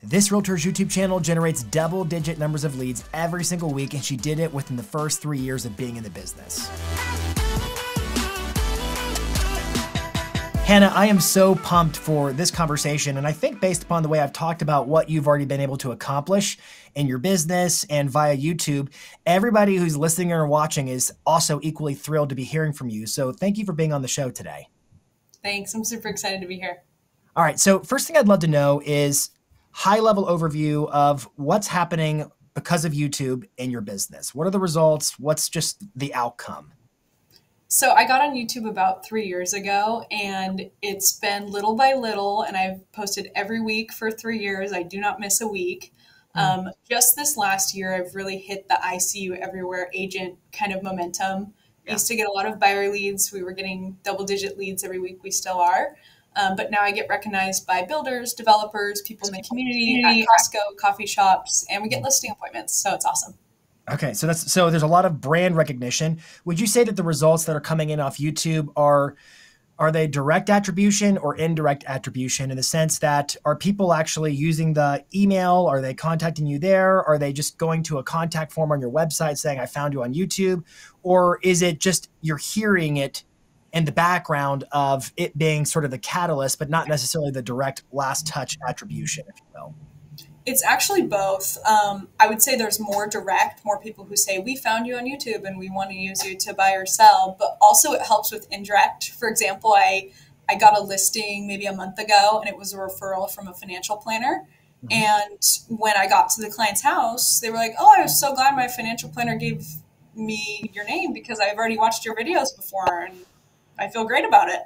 This realtor's YouTube channel generates double-digit numbers of leads every single week, and she did it within the first 3 years of being in the business. Hannah, I am so pumped for this conversation, and I think based upon the way I've talked about what you've already been able to accomplish in your business and via YouTube, everybody who's listening or watching is also equally thrilled to be hearing from you. So thank you for being on the show today. Thanks. I'm super excited to be here. All right. So first thing I'd love to know is high-level overview of what's happening because of YouTube in your business. What are the results? What's just the outcome? So I got on YouTube about 3 years ago, and it's been little by little, and I've posted every week for 3 years. I do not miss a week. Just this last year, I've really hit the I see you everywhere agent kind of momentum. I used to get a lot of buyer leads. We were getting double-digit leads every week. We still are. But now I get recognized by builders, developers, people in the community, at Costco, coffee shops, and we get listing appointments. So it's awesome. Okay, so there's a lot of brand recognition. Would you say that the results that are coming in off YouTube are they direct attribution or indirect attribution, in the sense that are people actually using the email? Are they contacting you there? Are they just going to a contact form on your website saying, I found you on YouTube? Or is it just you're hearing it in the background of it being sort of the catalyst, but not necessarily the direct last touch attribution, if you will? It's actually both. I would say there's more direct, more people who say, we found you on YouTube and we want to use you to buy or sell, but also it helps with indirect. For example, I got a listing maybe a month ago, and it was a referral from a financial planner. And when I got to the client's house, they were like, oh, I was so glad my financial planner gave me your name because I've already watched your videos before and I feel great about it.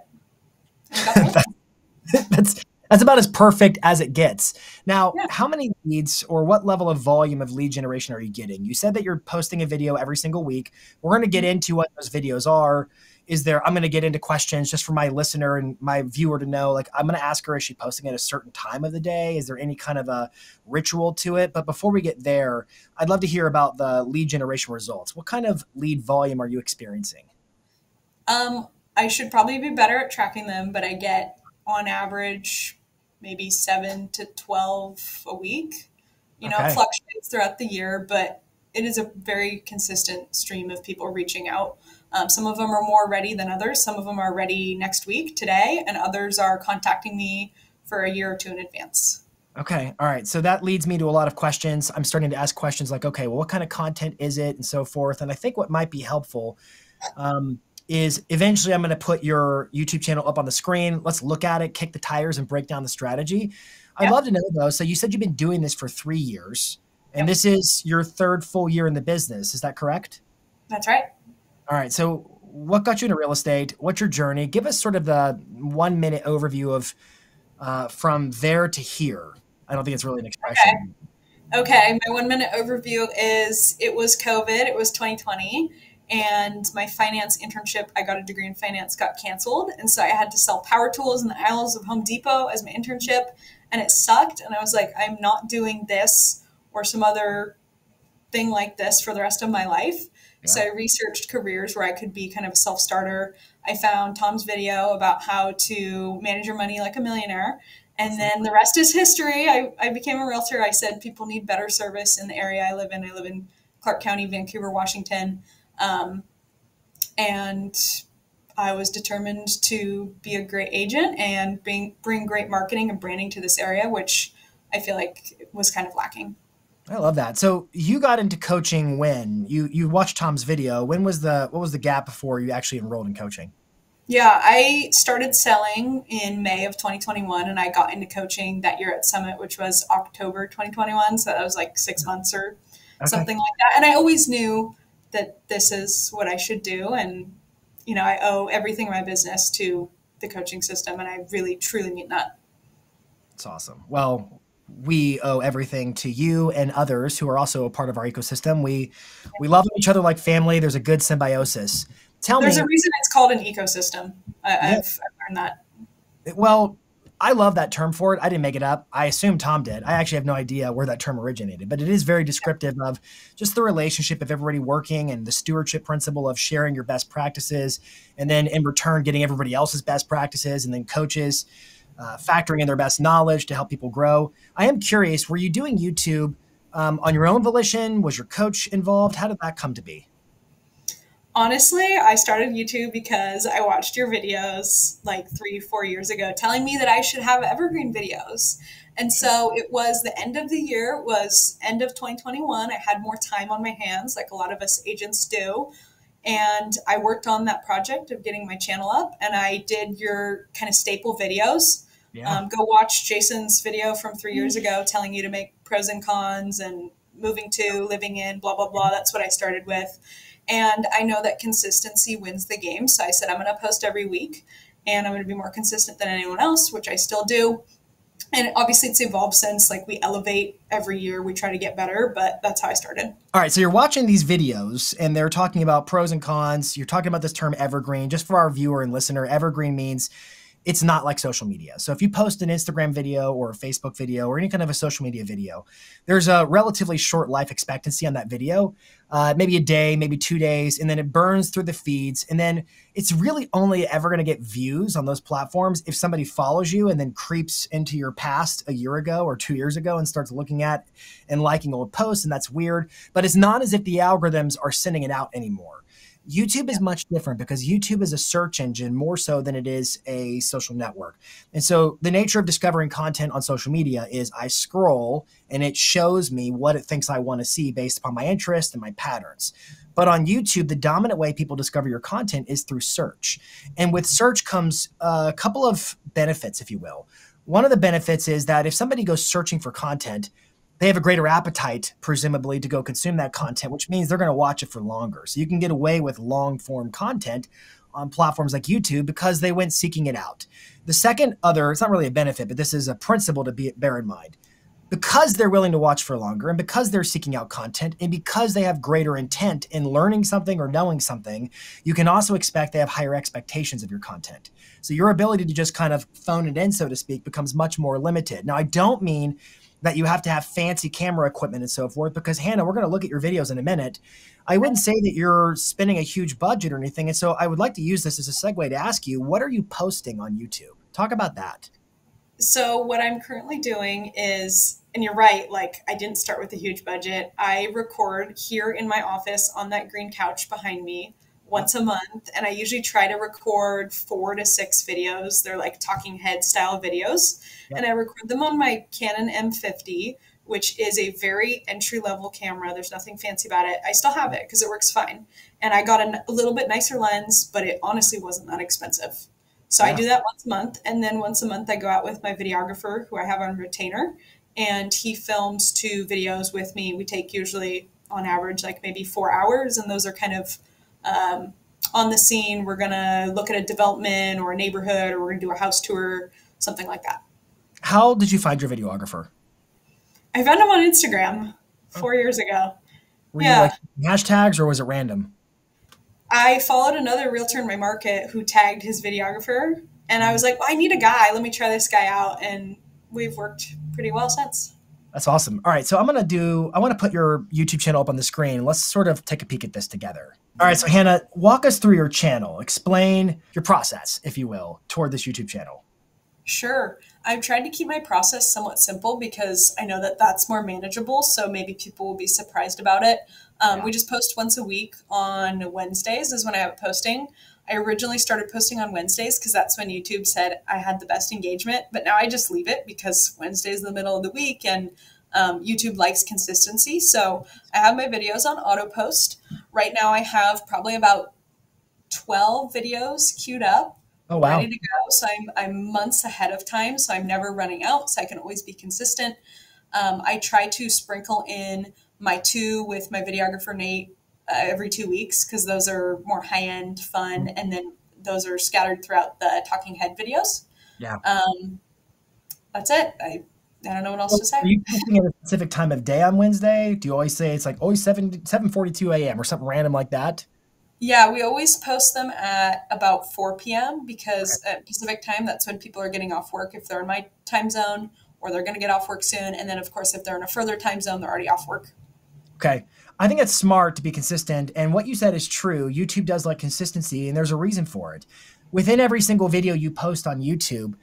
That's about as perfect as it gets. Now, How many leads or what level of volume of lead generation are you getting? You said that you're posting a video every single week. We're going to get into what those videos are. I'm going to get into questions just for my listener and my viewer to know, like, I'm going to ask her, is she posting at a certain time of the day? Is there any kind of a ritual to it? But before we get there, I'd love to hear about the lead generation results. What kind of lead volume are you experiencing? I should probably be better at tracking them, but I get on average maybe 7 to 12 a week. It fluctuates throughout the year, but it is a very consistent stream of people reaching out. Some of them are more ready than others. Some of them are ready next week, today, and others are contacting me for a year or two in advance. Okay. All right. So that leads me to a lot of questions. I'm starting to ask questions like, okay, well, what kind of content is it, and so forth. And I think what might be helpful is eventually I'm going to put your YouTube channel up on the screen. Let's look at it, kick the tires, and break down the strategy. I'd love to know, though, so you said you've been doing this for 3 years, and this is your third full year in the business. Is that correct? That's right. All right. So what got you into real estate? What's your journey? Give us sort of the 1-minute overview of from there to here. I don't think it's really an expression. Okay. My 1-minute overview is it was COVID. It was 2020. And my finance internship, I got a degree in finance, got canceled. And so I had to sell power tools in the aisles of Home Depot as my internship. And it sucked. And I was like, I'm not doing this or some other thing like this for the rest of my life. Yeah. So I researched careers where I could be kind of a self-starter. I found Tom's video about how to manage your money like a millionaire. And then the rest is history. I became a realtor. I said people need better service in the area I live in. I live in Clark County, Vancouver, Washington. And I was determined to be a great agent and bring great marketing and branding to this area, which I feel like was kind of lacking. I love that. So you got into coaching when? You watched Tom's video. What was the gap before you actually enrolled in coaching? Yeah, I started selling in May of 2021, and I got into coaching that year at Summit, which was October 2021. So that was like 6 months or something like that. And I always knew that this is what I should do. And, I owe everything in my business to the coaching system. And I really, truly mean that. That's awesome. Well, we owe everything to you and others who are also a part of our ecosystem. We love each other like family. There's a good symbiosis. There's a reason it's called an ecosystem. I've learned that. Well, I love that term for it. I didn't make it up. I assume Tom did. I actually have no idea where that term originated, but it is very descriptive of just the relationship of everybody working and the stewardship principle of sharing your best practices, and then in return, getting everybody else's best practices, and then coaches. factoring in their best knowledge to help people grow. I am curious, were you doing YouTube on your own volition? Was your coach involved? How did that come to be? Honestly, I started YouTube because I watched your videos like 3, 4 years ago telling me that I should have evergreen videos. And so it was the end of the year, it was end of 2021. I had more time on my hands, like a lot of us agents do. And I worked on that project of getting my channel up, and I did your kind of staple videos. Yeah. Go watch Jason's video from 3 years ago telling you to make pros and cons and moving to, living in, blah, blah, blah. That's what I started with. And I know that consistency wins the game. So I said, I'm going to post every week and I'm going to be more consistent than anyone else, which I still do. And obviously it's evolved since, like, we elevate every year, we try to get better, but that's how I started. All right, so you're watching these videos and they're talking about pros and cons. You're talking about this term evergreen. Just for our viewer and listener, evergreen means it's not like social media. So if you post an Instagram video or a Facebook video or any kind of a social media video, there's a relatively short life expectancy on that video, maybe a day, maybe 2 days, and then it burns through the feeds. And then it's really only ever going to get views on those platforms if somebody follows you and then creeps into your past a year ago or 2 years ago and starts looking at and liking old posts. And that's weird, but it's not as if the algorithms are sending it out anymore. YouTube is much different because YouTube is a search engine more so than it is a social network. And so the nature of discovering content on social media is I scroll and it shows me what it thinks I want to see based upon my interest and my patterns. But on YouTube, the dominant way people discover your content is through search. And with search comes a couple of benefits, if you will. One of the benefits is that if somebody goes searching for content, they have a greater appetite, presumably, to go consume that content, which means they're going to watch it for longer. So you can get away with long form content on platforms like YouTube because they went seeking it out. The second it's not really a benefit, but this is a principle to bear in mind. Because they're willing to watch for longer and because they're seeking out content and because they have greater intent in learning something or knowing something, you can also expect they have higher expectations of your content. So your ability to just kind of phone it in, so to speak, becomes much more limited. Now, I don't mean that you have to have fancy camera equipment and so forth, because Hannah, we're going to look at your videos in a minute. I wouldn't say that you're spending a huge budget or anything. And so I would like to use this as a segue to ask you, what are you posting on YouTube? Talk about that. So what I'm currently doing is, and you're right, like, I didn't start with a huge budget. I record here in my office on that green couch behind me once a month. And I usually try to record 4 to 6 videos. They're like talking head style videos. Yep. And I record them on my Canon M50, which is a very entry level camera. There's nothing fancy about it. I still have it because it works fine. And I got a little bit nicer lens, but it honestly wasn't that expensive. So I do that once a month. And then once a month I go out with my videographer who I have on retainer, and he films 2 videos with me. We take usually on average like maybe 4 hours. And those are kind of on the scene. We're going to look at a development or a neighborhood, or we're going to do a house tour, something like that. How did you find your videographer? I found him on Instagram 4 years ago. Were you like hashtags or was it random? I followed another realtor in my market who tagged his videographer, and I was like, well, I need a guy. Let me try this guy out. And we've worked pretty well since. That's awesome. All right. So I want to put your YouTube channel up on the screen. Let's sort of take a peek at this together. All right. So Hannah, walk us through your channel. Explain your process, if you will, toward this YouTube channel. Sure. I've tried to keep my process somewhat simple because I know that that's more manageable. So maybe people will be surprised about it. We just post once a week on Wednesdays is when I have it posting. I originally started posting on Wednesdays because that's when YouTube said I had the best engagement, but now I just leave it because Wednesday is the middle of the week and YouTube likes consistency. So I have my videos on auto post. Right now I have probably about 12 videos queued up. Oh, wow. Ready to go. So I'm months ahead of time. So I'm never running out. So I can always be consistent. I try to sprinkle in my 2 with my videographer, Nate, every 2 weeks, because those are more high-end fun. And then those are scattered throughout the talking head videos. Yeah. That's it. I don't know what else to say. Are you posting at a specific time of day on Wednesday? Do you always say it's like always 7:42 a.m. or something random like that? Yeah, we always post them at about 4 p.m. because at Pacific time, that's when people are getting off work if they're in my time zone, or they're going to get off work soon. And then, of course, if they're in a further time zone, they're already off work. Okay. I think it's smart to be consistent. And what you said is true. YouTube does like consistency, and there's a reason for it. Within every single video you post on YouTube,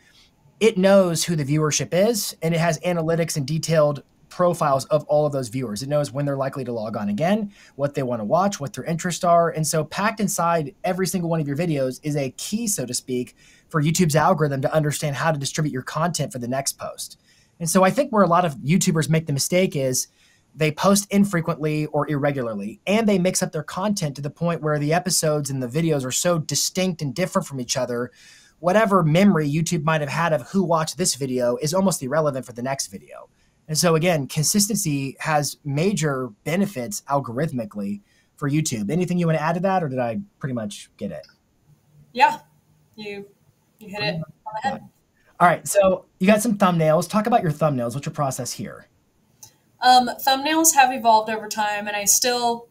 it knows who the viewership is, and it has analytics and detailed profiles of all of those viewers. It knows when they're likely to log on again, what they want to watch, what their interests are. And so packed inside every single one of your videos is a key, so to speak, for YouTube's algorithm to understand how to distribute your content for the next post. And so I think where a lot of YouTubers make the mistake is they post infrequently or irregularly, and they mix up their content to the point where the episodes and the videos are so distinct and different from each other. Whatever memory YouTube might have had of who watched this video is almost irrelevant for the next video. And so again, consistency has major benefits algorithmically for YouTube. Anything you want to add to that, or did I pretty much get it? Yeah, you hit it on the head. All right, so you got some thumbnails. Talk about your thumbnails. What's your process here? Thumbnails have evolved over time, and I still,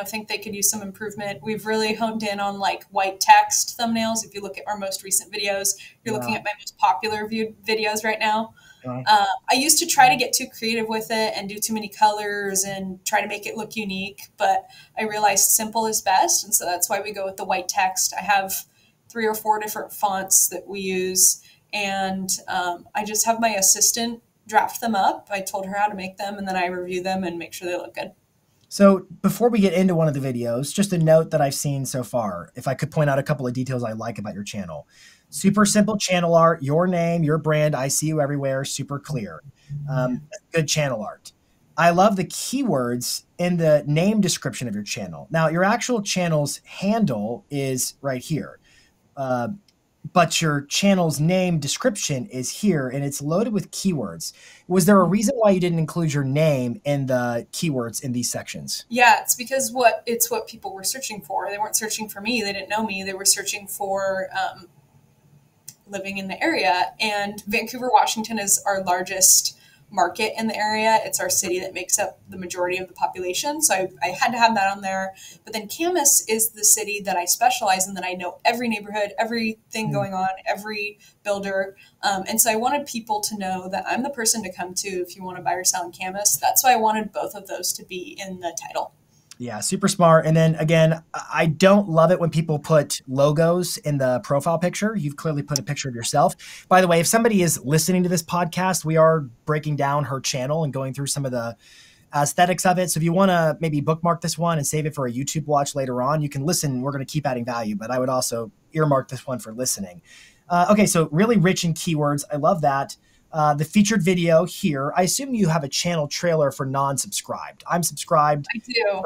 think they could use some improvement. We've really honed in on like white text thumbnails. If you look at our most recent videos, you're looking at my most popular viewed videos right now. I used to try to get too creative with it and do too many colors and try to make it look unique, but I realized simple is best. And so that's why we go with the white text. I have 3 or 4 different fonts that we use, and I just have my assistant draft them up. I told her how to make them, and then I review them and make sure they look good. So before we get into one of the videos, just a note that I've seen so far, if I could point out a couple of details I like about your channel. Super simple channel art, your name, your brand, I see you everywhere, super clear. Good channel art. I love the keywords in the name description of your channel. Now, your actual channel's handle is right here. But your channel's name description is here, and it's loaded with keywords. Was there a reason why you didn't include your name in the keywords in these sections? Yeah, it's because what people were searching for. They weren't searching for me. They didn't know me. They were searching for living in the area. And Vancouver, Washington is our largest market in the area. It's our city that makes up the majority of the population. So I had to have that on there. But then Camas is the city that I specialize in, that I know every neighborhood, everything going on, every builder. And so I wanted people to know that I'm the person to come to if you want to buy or sell in Camas. That's why I wanted both of those to be in the title. Yeah, super smart. And then again, I don't love it when people put logos in the profile picture. You've clearly put a picture of yourself. By the way, if somebody is listening to this podcast, we are breaking down her channel and going through some of the aesthetics of it. So if you want to maybe bookmark this one and save it for a YouTube watch later on, you can listen. We're going to keep adding value, but I would also earmark this one for listening. Okay, so really rich in keywords. I love that. The featured video here, I assume you have a channel trailer for non-subscribed. I'm subscribed. I do.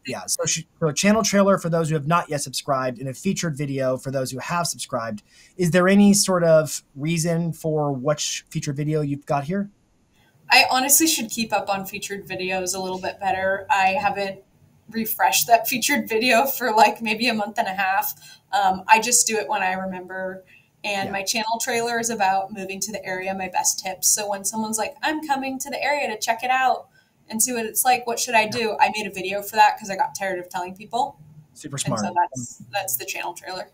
Yeah, so a channel trailer for those who have not yet subscribed and a featured video for those who have subscribed. Is there any sort of reason for which featured video you've got here? I honestly should keep up on featured videos a little bit better. I haven't refreshed that featured video for like maybe a month and a half. I just do it when I remember. And my channel trailer is about moving to the area, my best tips. So when someone's like, I'm coming to the area to check it out and see what it's like, what should I do? I made a video for that because I got tired of telling people. Super smart. And so that's the channel trailer.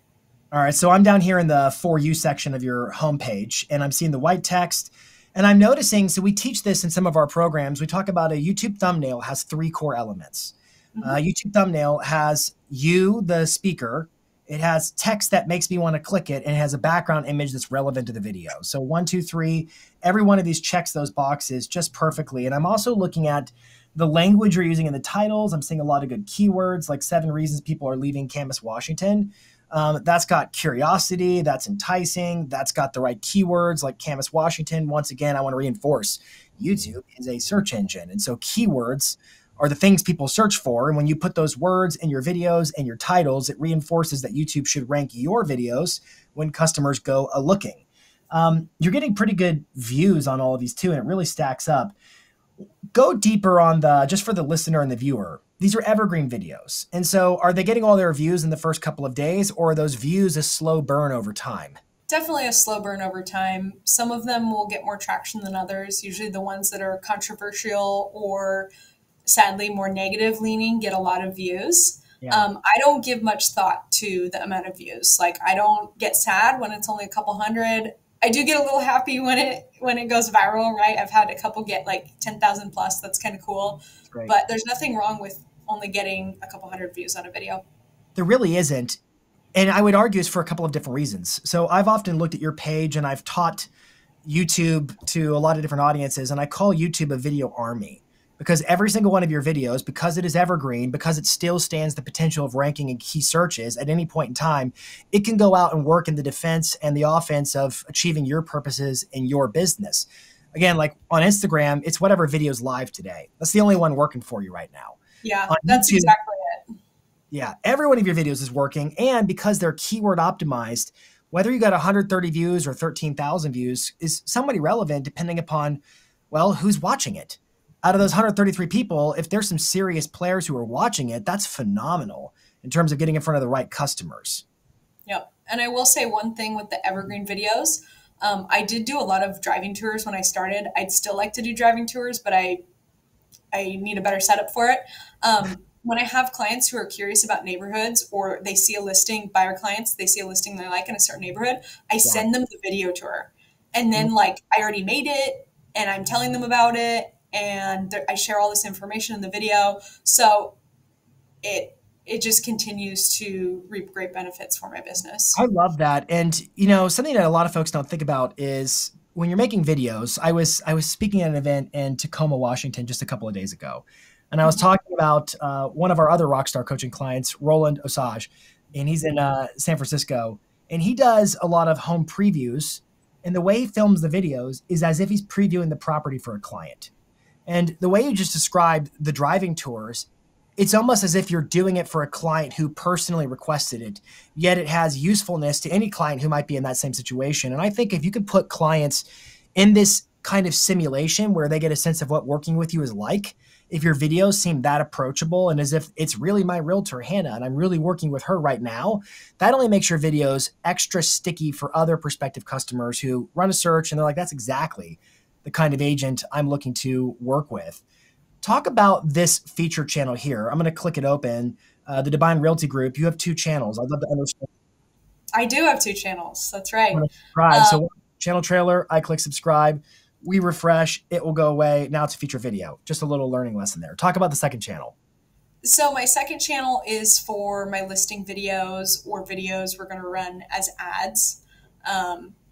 All right, so I'm down here in the For You section of your homepage, and I'm seeing the white text. And I'm noticing, so we teach this in some of our programs. We talk about a YouTube thumbnail has 3 core elements. YouTube thumbnail has you, the speaker. It has text that makes me want to click it, and it has a background image that's relevant to the video. So 1, 2, 3, every one of these checks those boxes just perfectly. And I'm also looking at the language you're using in the titles. I'm seeing a lot of good keywords, like 7 reasons people are leaving Camas, Washington. That's got curiosity, that's enticing, that's got the right keywords like Camas, Washington. Once again, I want to reinforce YouTube is a search engine. And so keywords are the things people search for. And when you put those words in your videos and your titles, it reinforces that YouTube should rank your videos when customers go a-looking. You're getting pretty good views on all of these too, and it really stacks up. Go deeper on just for the listener and the viewer. These are evergreen videos. And so are they getting all their views in the first couple of days, or are those views a slow burn over time? Definitely a slow burn over time. Some of them will get more traction than others. Usually the ones that are controversial or sadly more negative leaning get a lot of views. I don't give much thought to the amount of views. Like, I don't get sad when it's only a couple hundred. I do get a little happy when it goes viral, right? I've had a couple get like 10,000 plus. That's kind of cool. But there's nothing wrong with only getting a couple hundred views on a video. There really isn't. And I would argue it's for a couple of different reasons. So I've often looked at your page and I've taught YouTube to a lot of different audiences, and I call YouTube a video army because every single one of your videos, because it is evergreen, because it still stands the potential of ranking in key searches at any point in time, it can go out and work in the defense and the offense of achieving your purposes in your business. Again, like on Instagram, it's whatever video's live today. That's the only one working for you right now. Yeah, On that's YouTube, exactly it. yeah, every one of your videos is working. And because they're keyword optimized, whether you got 130 views or 13,000 views is somewhat irrelevant depending upon, well, who's watching it. Out of those 133 people, if there's some serious players who are watching it, that's phenomenal in terms of getting in front of the right customers. Yep. And I will say one thing with the evergreen videos. I did do a lot of driving tours when I started. I'd still like to do driving tours, but I need a better setup for it. When I have clients who are curious about neighborhoods or they see a listing, buyer clients, they see a listing they like in a certain neighborhood, I send them the video tour. And then like I already made it and I'm telling them about it and I share all this information in the video. So it just continues to reap great benefits for my business. I love that. And you know, something that a lot of folks don't think about is when you're making videos. I was speaking at an event in Tacoma, Washington just a couple of days ago. And I was talking about one of our other rockstar coaching clients, Roland Osage, and he's in San Francisco. And he does a lot of home previews. And the way he films the videos is as if he's previewing the property for a client. And the way you just described the driving tours, it's almost as if you're doing it for a client who personally requested it, yet it has usefulness to any client who might be in that same situation. And I think if you could put clients in this kind of simulation where they get a sense of what working with you is like, if your videos seem that approachable and as if it's really my realtor, Hannah, and I'm really working with her right now, that only makes your videos extra sticky for other prospective customers who run a search and they're like, that's exactly the kind of agent I'm looking to work with. Talk about this feature channel here. I'm going to click it open. The Dubyne Realty Group, you have two channels. I'd love to understand. I do have two channels. That's right. Subscribe. So channel trailer, I click subscribe. We refresh, it will go away. Now it's a feature video. Just a little learning lesson there. Talk about the second channel. So my second channel is for my listing videos or videos we're going to run as ads.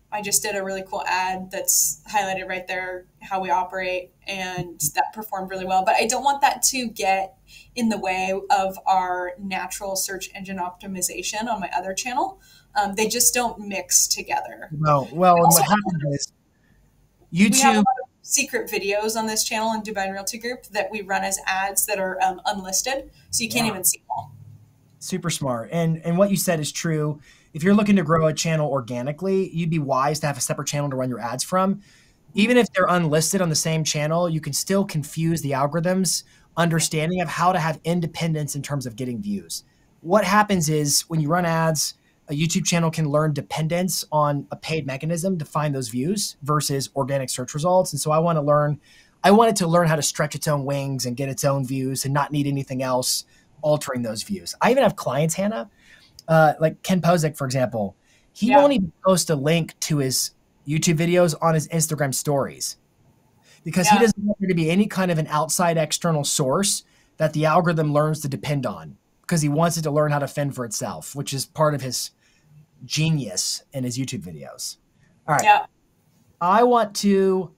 I just did a really cool ad that's highlighted right there, how we operate, and that performed really well. But I don't want that to get in the way of our natural search engine optimization on my other channel. They just don't mix together. No, well, and what happens is YouTube. We have a lot of secret videos on this channel in Dubyne Realty Group that we run as ads that are unlisted, so you can't even see them all. Super smart. And what you said is true. If you're looking to grow a channel organically, you'd be wise to have a separate channel to run your ads from. Even if they're unlisted on the same channel, you can still confuse the algorithms' understanding of how to have independence in terms of getting views. What happens is when you run ads, a YouTube channel can learn dependence on a paid mechanism to find those views versus organic search results. And so I want it to learn how to stretch its own wings and get its own views and not need anything else altering those views. I even have clients, Hannah, like Ken Posick, for example. He won't even post a link to his YouTube videos on his Instagram stories because he doesn't want there to be any kind of an outside external source that the algorithm learns to depend on because he wants it to learn how to fend for itself, which is part of his genius in his YouTube videos. All right. Yeah. I want to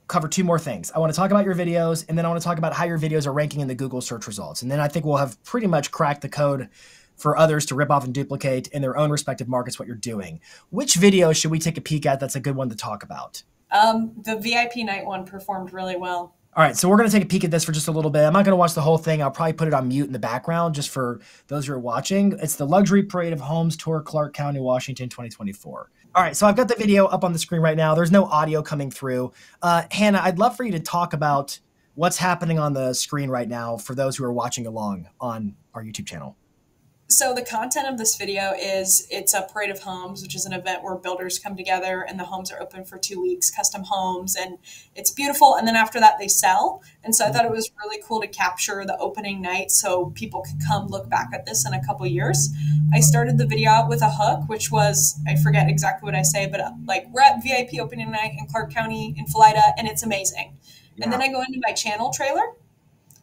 cover two more things. I want to talk about your videos, and then I want to talk about how your videos are ranking in the Google search results. And then I think we'll have pretty much cracked the code for others to rip off and duplicate in their own respective markets what you're doing. Which video should we take a peek at that's a good one to talk about? The VIP night one performed really well. All right, so we're going to take a peek at this for just a little bit. I'm not going to watch the whole thing. I'll probably put it on mute in the background just for those who are watching. It's the Luxury Parade of Homes Tour, Clark County, Washington, 2024. All right, so I've got the video up on the screen right now. There's no audio coming through. Hannah, I'd love for you to talk about what's happening on the screen right now for those who are watching along on our YouTube channel. So the content of this video is it's a parade of homes, which is an event where builders come together and the homes are open for 2 weeks, custom homes, and it's beautiful. And then after that, they sell. And so I thought it was really cool to capture the opening night so people could come look back at this in a couple years. I started the video out with a hook, which was, I forget exactly what I say, but like we're at VIP opening night in Clark County in Philida, and it's amazing. Yeah. And then I go into my channel trailer,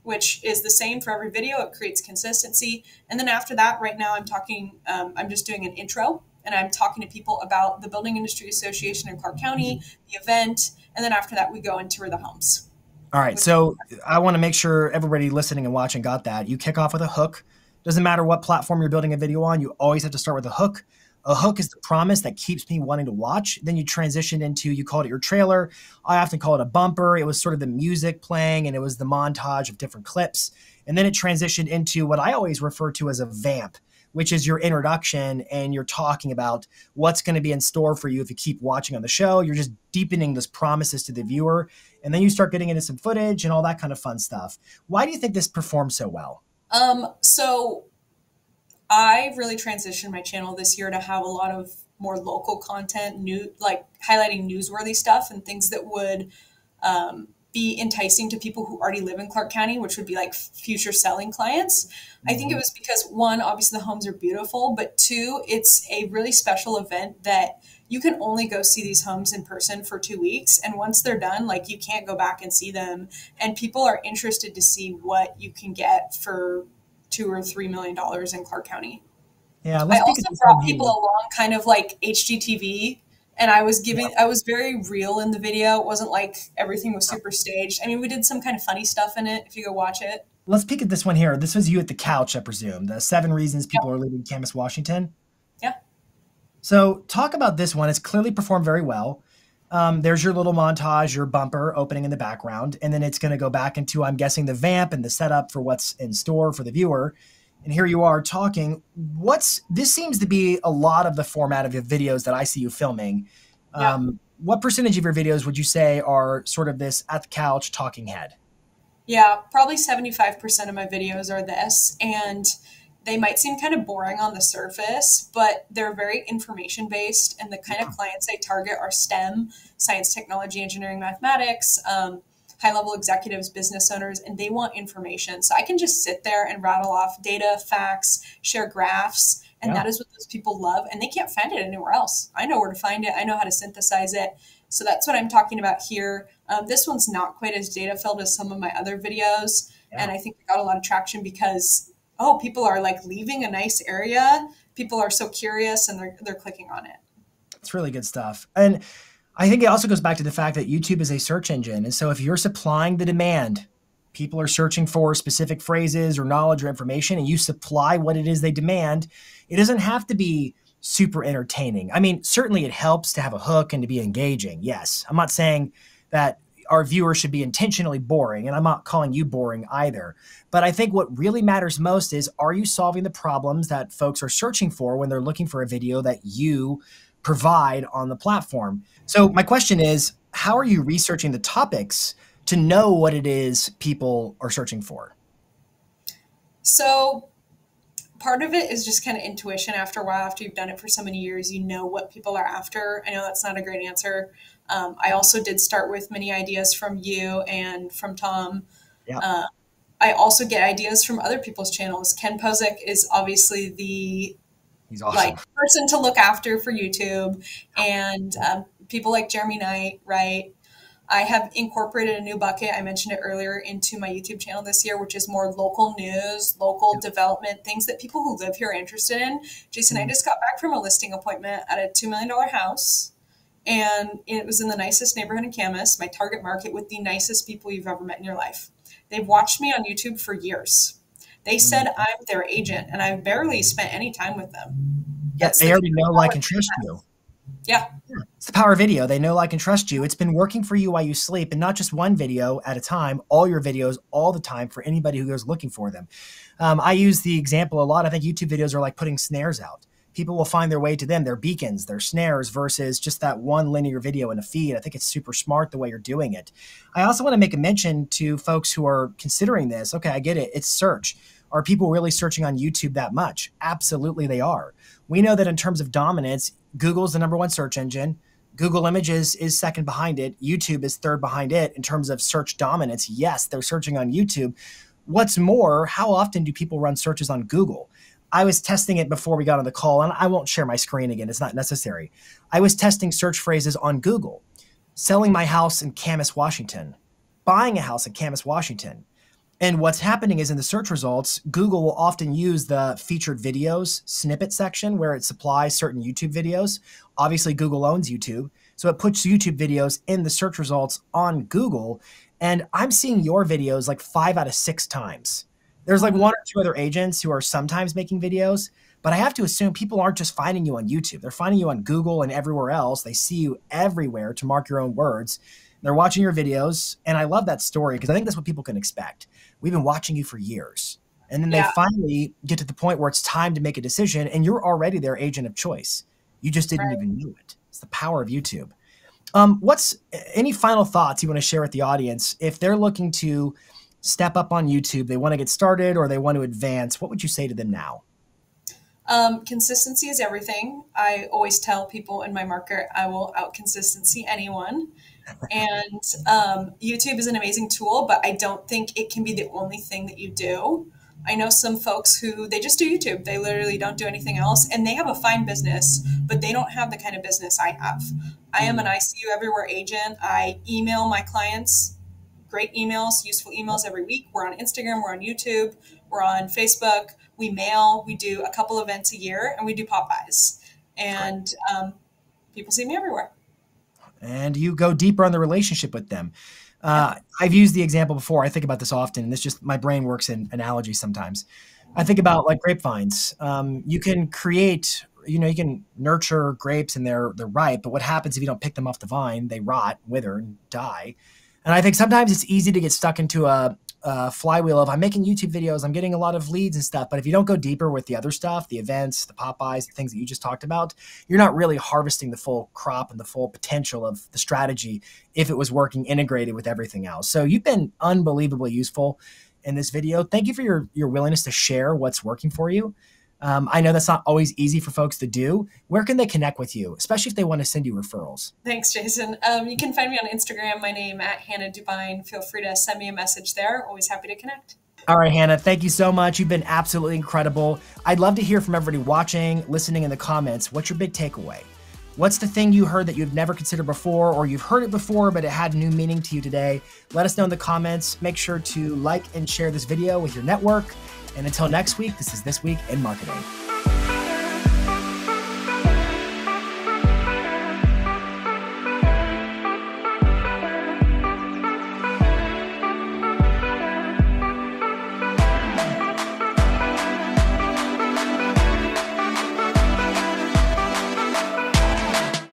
which is the same for every video. It creates consistency. And then after that, right now I'm talking, I'm just doing an intro and I'm talking to people about the Building Industry Association in Clark County, the event, and then after that we go and tour the homes. All right. So I want to make sure everybody listening and watching got that. You kick off with a hook. Doesn't matter what platform you're building a video on, you always have to start with a hook. A hook is the promise that keeps me wanting to watch. Then you transition into, you called it your trailer. I often call it a bumper. It was sort of the music playing and it was the montage of different clips. And then it transitioned into what I always refer to as a vamp, which is your introduction, and you're talking about what's going to be in store for you if you keep watching on the show. You're just deepening those promises to the viewer. And then you start getting into some footage and all that kind of fun stuff. Why do you think this performed so well? So I really transitioned my channel this year to have a lot of more local content, like highlighting newsworthy stuff and things that would be enticing to people who already live in Clark County, which would be like future selling clients. I think it was because, one, obviously the homes are beautiful, but two, it's a really special event that you can only go see these homes in person for 2 weeks. And once they're done, like, you can't go back and see them. And people are interested to see what you can get for $2 or $3 million in Clark County. Yeah, I also brought people along kind of like HGTV, and I was very real in the video. It wasn't like everything was super staged. I mean, we did some kind of funny stuff in it if you go watch it. Let's peek at this one here. This was you at the couch, I presume. The 7 reasons people are leaving Camas, Washington. Yeah. So talk about this one. It's clearly performed very well. There's your little montage, your bumper opening in the background, and then it's going to go back into, I'm guessing, the vamp and the setup for what's in store for the viewer. And here you are talking. This seems to be a lot of the format of your videos that I see you filming. What percentage of your videos would you say are sort of this at the couch talking head? Yeah, probably 75% of my videos are this, and they might seem kind of boring on the surface, but they're very information based, and the kind of clients I target are STEM, science, technology, engineering, mathematics, high-level executives, business owners, and they want information. So I can just sit there and rattle off data, facts, share graphs, and that is what those people love, and they can't find it anywhere else. I know where to find it. I know how to synthesize it. So that's what I'm talking about here. This one's not quite as data-filled as some of my other videos, and I think we got a lot of traction because, people are like leaving a nice area. People are so curious, and they're clicking on it. It's really good stuff. And I think it also goes back to the fact that YouTube is a search engine. And so if you're supplying the demand, people are searching for specific phrases or knowledge or information, and you supply what it is they demand, it doesn't have to be super entertaining. I mean, certainly it helps to have a hook and to be engaging. Yes. I'm not saying that our viewers should be intentionally boring, and I'm not calling you boring either. But I think what really matters most is, are you solving the problems that folks are searching for when they're looking for a video that you provide on the platform? So my question is, how are you researching the topics to know what it is people are searching for? So part of it is just kind of intuition. After a while, after you've done it for so many years, you know what people are after. I know that's not a great answer. I also did start with many ideas from you and from Tom. Yeah. I also get ideas from other people's channels. Ken Posick is obviously he's awesome, person to look after for YouTube, and people like Jeremy Knight, right? I have incorporated a new bucket, I mentioned it earlier, into my YouTube channel this year, which is more local news, local development, things that people who live here are interested in. Jason, I just got back from a listing appointment at a $2 million house, and it was in the nicest neighborhood in Camas, my target market, with the nicest people you've ever met in your life. They've watched me on YouTube for years. They said I'm their agent, and I've barely spent any time with them. Yeah, they already know, like, and trust you. Yeah. It's the power of video. They know, like, and trust you. It's been working for you while you sleep, and not just one video at a time, all your videos all the time for anybody who goes looking for them. I use the example a lot. I think YouTube videos are like putting snares out. People will find their way to them. They're beacons, they're snares, versus just that one linear video in a feed. I think it's super smart the way you're doing it. I also want to make a mention to folks who are considering this. Okay, I get it. It's search. Are people really searching on YouTube that much? Absolutely they are. We know that in terms of dominance, Google's the #1 search engine. Google Images is second behind it. YouTube is third behind it in terms of search dominance. Yes, they're searching on YouTube. What's more, how often do people run searches on Google? I was testing it before we got on the call, and I won't share my screen again. It's not necessary. I was testing search phrases on Google. Selling my house in Camas, Washington. Buying a house in Camas, Washington. And what's happening is in the search results, Google will often use the featured videos snippet section where it supplies certain YouTube videos. Obviously, Google owns YouTube, so it puts YouTube videos in the search results on Google. And I'm seeing your videos like 5 out of 6 times. There's like one or two other agents who are sometimes making videos, but I have to assume people aren't just finding you on YouTube. They're finding you on Google and everywhere else. They see you everywhere, to mark your own words. They're watching your videos. And I love that story because I think that's what people can expect. We've been watching you for years. And then they Yeah, finally get to the point where it's time to make a decision and you're already their agent of choice. You just didn't right. even know it. It's the power of YouTube. What's any final thoughts you want to share with the audience if they're looking to step up on YouTube, they want to get started or they want to advance? What would you say to them now? Consistency is everything. I always tell people in my market, I will out consistency anyone. And YouTube is an amazing tool, but I don't think it can be the only thing that you do. I know some folks who they just do YouTube. They literally don't do anything else, and they have a fine business, but they don't have the kind of business I have. I am an Mm, ICU Everywhere agent. I email my clients great emails, useful emails every week. We're on Instagram, we're on YouTube, we're on Facebook. We mail, we do a couple events a year, and we do pop-bys. great. And people see me everywhere. And you go deeper on the relationship with them. Yep. I've used the example before. I think about this often, and this just my brain works in analogies sometimes. I think about like grapevines. You can create, you can nurture grapes and they're ripe, but what happens if you don't pick them off the vine? They rot, wither, and die. And I think sometimes it's easy to get stuck into a flywheel of I'm making YouTube videos, I'm getting a lot of leads and stuff. But if you don't go deeper with the other stuff, the events, the Popeyes, the things that you just talked about, you're not really harvesting the full crop and the full potential of the strategy if it was working integrated with everything else. So you've been unbelievably useful in this video. Thank you for your willingness to share what's working for you. I know that's not always easy for folks to do. Where can they connect with you, especially if they want to send you referrals? Thanks, Jason. You can find me on Instagram, my name at Hannah Dubyne. Feel free to send me a message there. Always happy to connect. All right, Hannah, thank you so much. You've been absolutely incredible. I'd love to hear from everybody watching, listening in the comments. What's your big takeaway? What's the thing you heard that you've never considered before, or you've heard it before, but it had new meaning to you today? Let us know in the comments. Make sure to like and share this video with your network. And until next week, this is This Week in Marketing.